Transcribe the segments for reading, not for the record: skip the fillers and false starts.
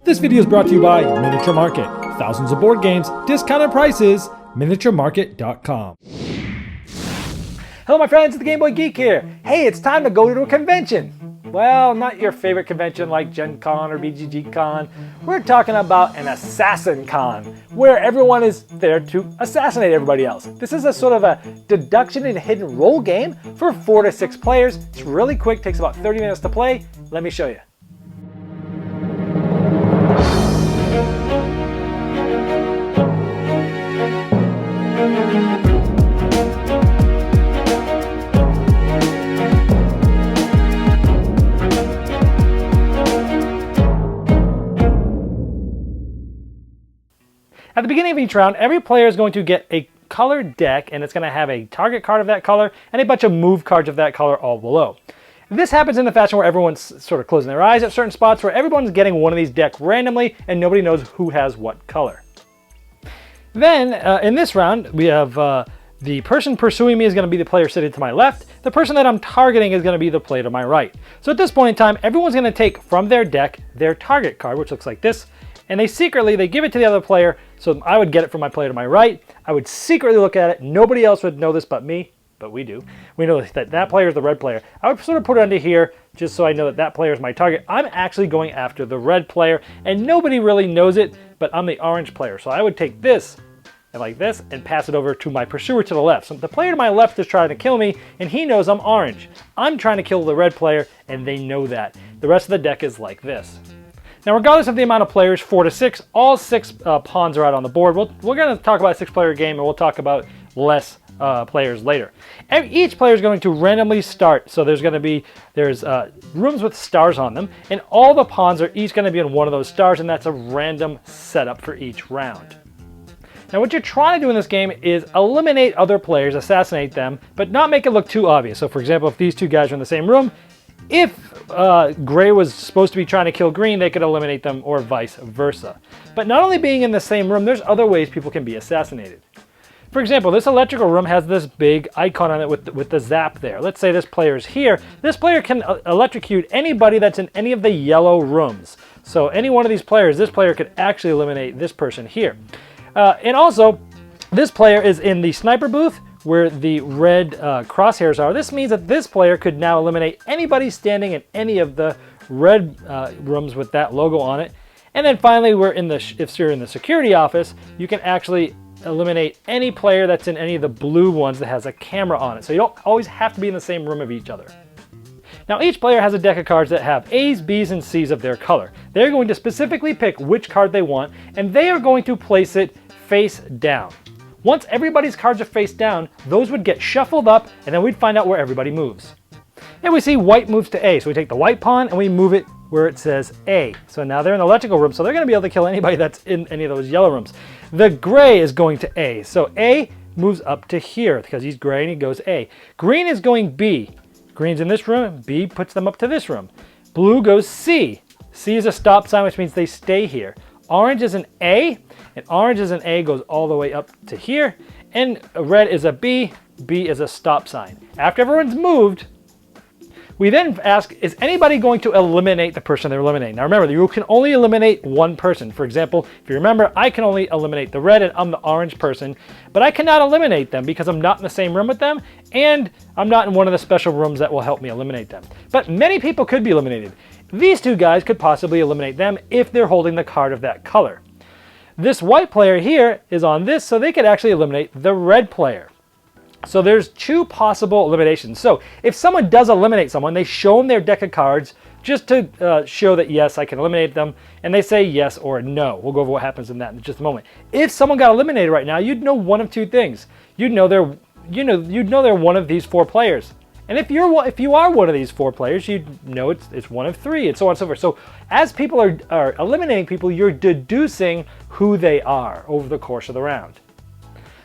This video is brought to you by Miniature Market. Thousands of board games, discounted prices, miniaturemarket.com. Hello my friends, it's the Game Boy Geek here. Hey, it's time to go to a convention. Well, not your favorite convention like Gen Con or BGG-Con. We're talking about an AssassinCon, where everyone is there to assassinate everybody else. This is a sort of a deduction and hidden role game for 4 to 6 players. It's really quick, takes about 30 minutes to play. Let me show you. At the beginning of each round, every player is going to get a colored deck, and it's going to have a target card of that color and a bunch of move cards of that color all below. This happens in the fashion where everyone's sort of closing their eyes at certain spots, where everyone's getting one of these decks randomly and nobody knows who has what color. Then, in this round, we have the person pursuing me is going to be the player sitting to my left. The person that I'm targeting is going to be the player to my right. So at this point in time, everyone's going to take from their deck their target card, which looks like this, and they give it to the other player. So I would get it from my player to my right. I would secretly look at it. Nobody else would know this but me, but we do. We know that that player is the red player. I would sort of put it under here just so I know that that player is my target. I'm actually going after the red player, and nobody really knows it, but I'm the orange player. So I would take this and like this and pass it over to my pursuer to the left. So the player to my left is trying to kill me, and he knows I'm orange. I'm trying to kill the red player, and they know that. The rest of the deck is like this. Now, regardless of the amount of players, 4 to 6, all 6 pawns are out on the board. We're going to talk about a 6-player game, and we'll talk about less players later. Each player is going to randomly start, so there's rooms with stars on them, and all the pawns are each going to be in one of those stars, and that's a random setup for each round. Now, what you're trying to do in this game is eliminate other players, assassinate them, but not make it look too obvious. So, for example, if these two guys are in the same room, if gray was supposed to be trying to kill green, they could eliminate them, or vice versa. But not only being in the same room, there's other ways people can be assassinated. For example, this electrical room has this big icon on it with the zap there. Let's say this player is here. This player can electrocute anybody that's in any of the yellow rooms. So any one of these players, this player could actually eliminate this person here. And also, this player is in the sniper booth, where the red crosshairs are. This means that this player could now eliminate anybody standing in any of the red rooms with that logo on it. And then finally, if you're in the security office, you can actually eliminate any player that's in any of the blue ones that has a camera on it. So you don't always have to be in the same room of each other. Now, each player has a deck of cards that have A's, B's, and C's of their color. They're going to specifically pick which card they want, and they are going to place it face down. Once everybody's cards are face down, those would get shuffled up, and then we'd find out where everybody moves. And we see white moves to A, so we take the white pawn and we move it where it says A. So now they're in the electrical room, so they're going to be able to kill anybody that's in any of those yellow rooms. The gray is going to A, so A moves up to here because he's gray and he goes A. Green is going B. Green's in this room, B puts them up to this room. Blue goes C. C is a stop sign, which means they stay here. Orange is an A, and orange is an A, goes all the way up to here. And red is a B, B is a stop sign. After everyone's moved, we then ask, is anybody going to eliminate the person they're eliminating? Now remember, you can only eliminate one person. For example, if you remember, I can only eliminate the red and I'm the orange person, but I cannot eliminate them because I'm not in the same room with them, and I'm not in one of the special rooms that will help me eliminate them. But many people could be eliminated. These two guys could possibly eliminate them if they're holding the card of that color. This white player here is on this, so they could actually eliminate the red player. So there's 2 possible eliminations. So if someone does eliminate someone, they show them their deck of cards just to show that, yes, I can eliminate them, and they say yes or no. We'll go over what happens in that in just a moment. If someone got eliminated right now, you'd know one of 2 things. You'd know they're one of these 4 players. And if you are one of these 4 players, you'd know it's one of 3, and so on and so forth. So as people are eliminating people, you're deducing who they are over the course of the round.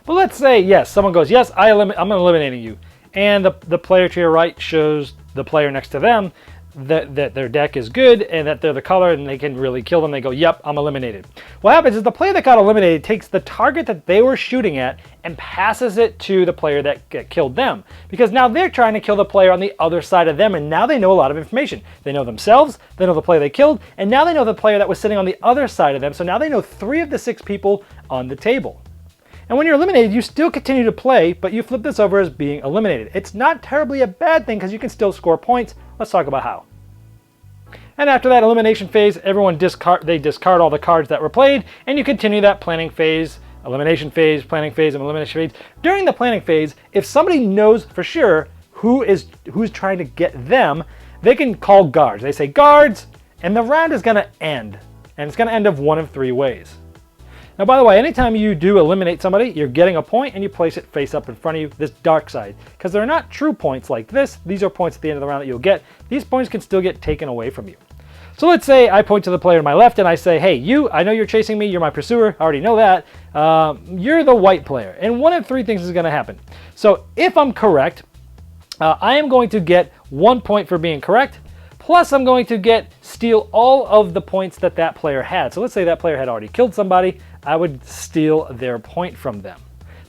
But let's say, yes, someone goes, yes, I'm eliminating you. And the player to your right shows the player next to them. that their deck is good and that they're the color and they can really kill them. They go, yep, I'm eliminated. What happens is the player that got eliminated takes the target that they were shooting at and passes it to the player that killed them. Because now they're trying to kill the player on the other side of them, and now they know a lot of information. They know themselves, they know the player they killed, and now they know the player that was sitting on the other side of them, so now they know 3 of the 6 people on the table. And when you're eliminated, you still continue to play, but you flip this over as being eliminated. It's not terribly a bad thing because you can still score points. Let's talk about how. And after that elimination phase, everyone discard all the cards that were played, and you continue that planning phase, elimination phase, planning phase, and elimination phase. During the planning phase, if somebody knows for sure who's trying to get them, they can call guards. They say guards, and the round is going to end. And it's going to end of one of 3 ways. Now, by the way, anytime you do eliminate somebody, you're getting a point and you place it face up in front of you, this dark side. Because they're not true points like this. These are points at the end of the round that you'll get. These points can still get taken away from you. So let's say I point to the player to my left and I say, hey, you, I know you're chasing me. You're my pursuer. I already know that. You're the white player. And one of 3 things is going to happen. So if I'm correct, I am going to get 1 point for being correct. Plus, I'm going to steal all of the points that player had. So let's say that player had already killed somebody. I would steal their point from them.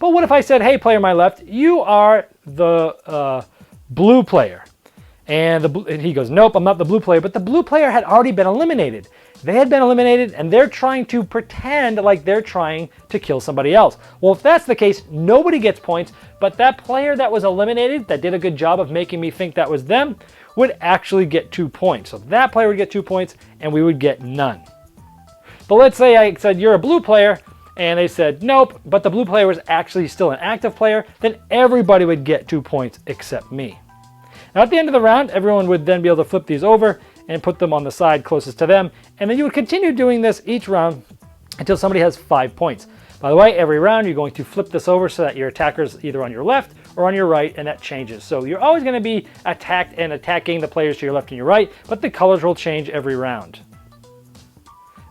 But what if I said, hey, player on my left, you are the blue player. And he goes, nope, I'm not the blue player. But the blue player had already been eliminated. They had been eliminated, and they're trying to pretend like they're trying to kill somebody else. Well, if that's the case, nobody gets points. But that player that was eliminated, that did a good job of making me think that was them, would actually get 2 points. So that player would get 2 points, and we would get none. But let's say I said, you're a blue player, and they said, nope, but the blue player was actually still an active player, then everybody would get 2 points except me. Now at the end of the round, everyone would then be able to flip these over and put them on the side closest to them, and then you would continue doing this each round until somebody has 5 points. By the way, every round you're going to flip this over so that your attacker's either on your left or on your right, and that changes. So you're always going to be attacking the players to your left and your right, but the colors will change every round.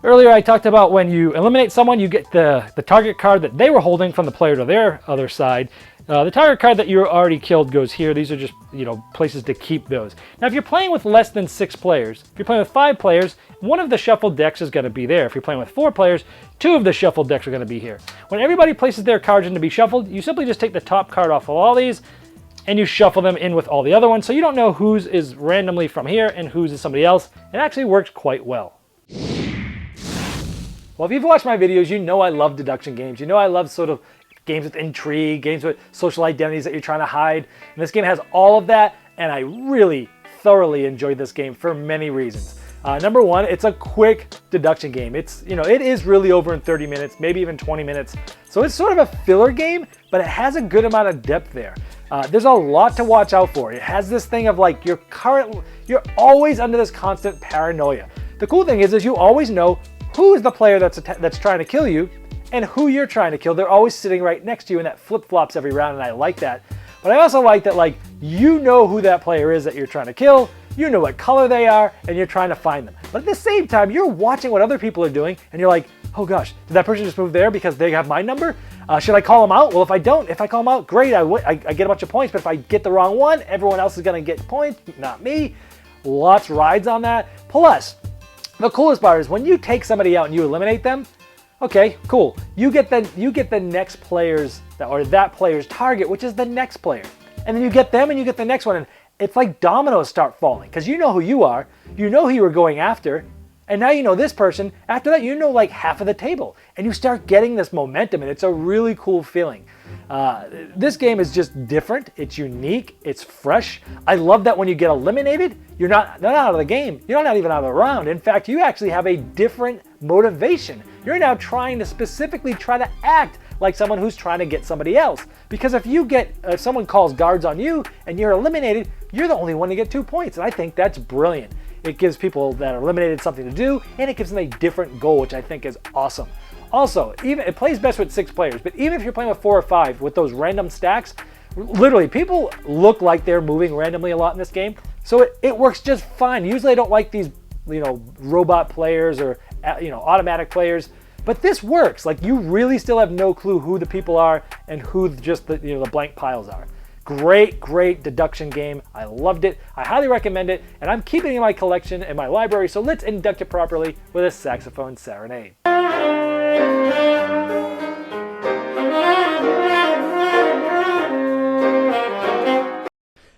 Earlier I talked about when you eliminate someone, you get the target card that they were holding from the player to their other side. The target card that you already killed goes here. These are just, places to keep those. Now, if you're playing with less than 6 players, if you're playing with 5 players, one of the shuffled decks is going to be there. If you're playing with 4 players, 2 of the shuffled decks are going to be here. When everybody places their cards in to be shuffled, you simply just take the top card off of all these, and you shuffle them in with all the other ones, so you don't know whose is randomly from here and whose is somebody else. It actually works quite well. Well, if you've watched my videos, you know I love deduction games. You know I love sort of games with intrigue, games with social identities that you're trying to hide. And this game has all of that, and I really thoroughly enjoyed this game for many reasons. Number one, it's a quick deduction game. It is really over in 30 minutes, maybe even 20 minutes. So it's sort of a filler game, but it has a good amount of depth there. There's a lot to watch out for. It has this thing of like you're always under this constant paranoia. The cool thing is you always know who is the player that's trying to kill you and who you're trying to kill. They're always sitting right next to you, and that flip-flops every round, and I like that. But I also like that, you know who that player is that you're trying to kill, you know what color they are, and you're trying to find them. But at the same time, you're watching what other people are doing, and you're like, oh gosh, did that person just move there because they have my number? Should I call them out? Well, if I call them out, great, I get a bunch of points, but if I get the wrong one, everyone else is gonna get points, not me. Lots rides on that. Plus, the coolest part is when you take somebody out and you eliminate them, okay, cool. You get the next player's, or that player's target, which is the next player. And then you get them and you get the next one. And it's like dominoes start falling because you know who you are. You know who you were going after. And now you know this person. After that, you know like half of the table. And you start getting this momentum, and it's a really cool feeling. This game is just different. It's unique. It's fresh. I love that when you get eliminated, you're not out of the game. You're not even out of the round. In fact, you actually have a different motivation. You're now trying to specifically try to act like someone who's trying to get somebody else. Because if someone calls guards on you and you're eliminated, you're the only one to get 2 points. And I think that's brilliant. It gives people that are eliminated something to do, and it gives them a different goal, which I think is awesome. Also, it plays best with 6 players, but even if you're playing with 4 or 5 with those random stacks, literally people look like they're moving randomly a lot in this game, so it works just fine. Usually I don't like these, robot players or automatic players, but this works. Like, you really still have no clue who the people are and who just the blank piles are. Great, great deduction game. I loved it. I highly recommend it, and I'm keeping it in my collection and my library, so let's induct it properly with a saxophone serenade.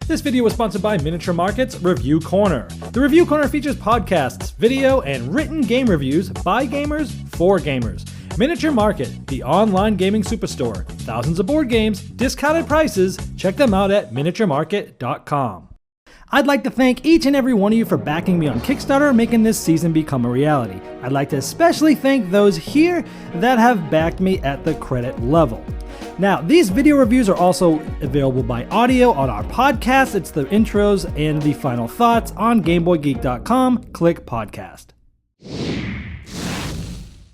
This video was sponsored by Miniature Market's Review Corner. The Review Corner features podcasts, video, and written game reviews by gamers for gamers. Miniature Market, the online gaming superstore. Thousands of board games, discounted prices. Check them out at miniaturemarket.com. I'd like to thank each and every one of you for backing me on Kickstarter and making this season become a reality. I'd like to especially thank those here that have backed me at the credit level. Now, these video reviews are also available by audio on our podcast. It's the intros and the final thoughts on GameBoyGeek.com. Click podcast.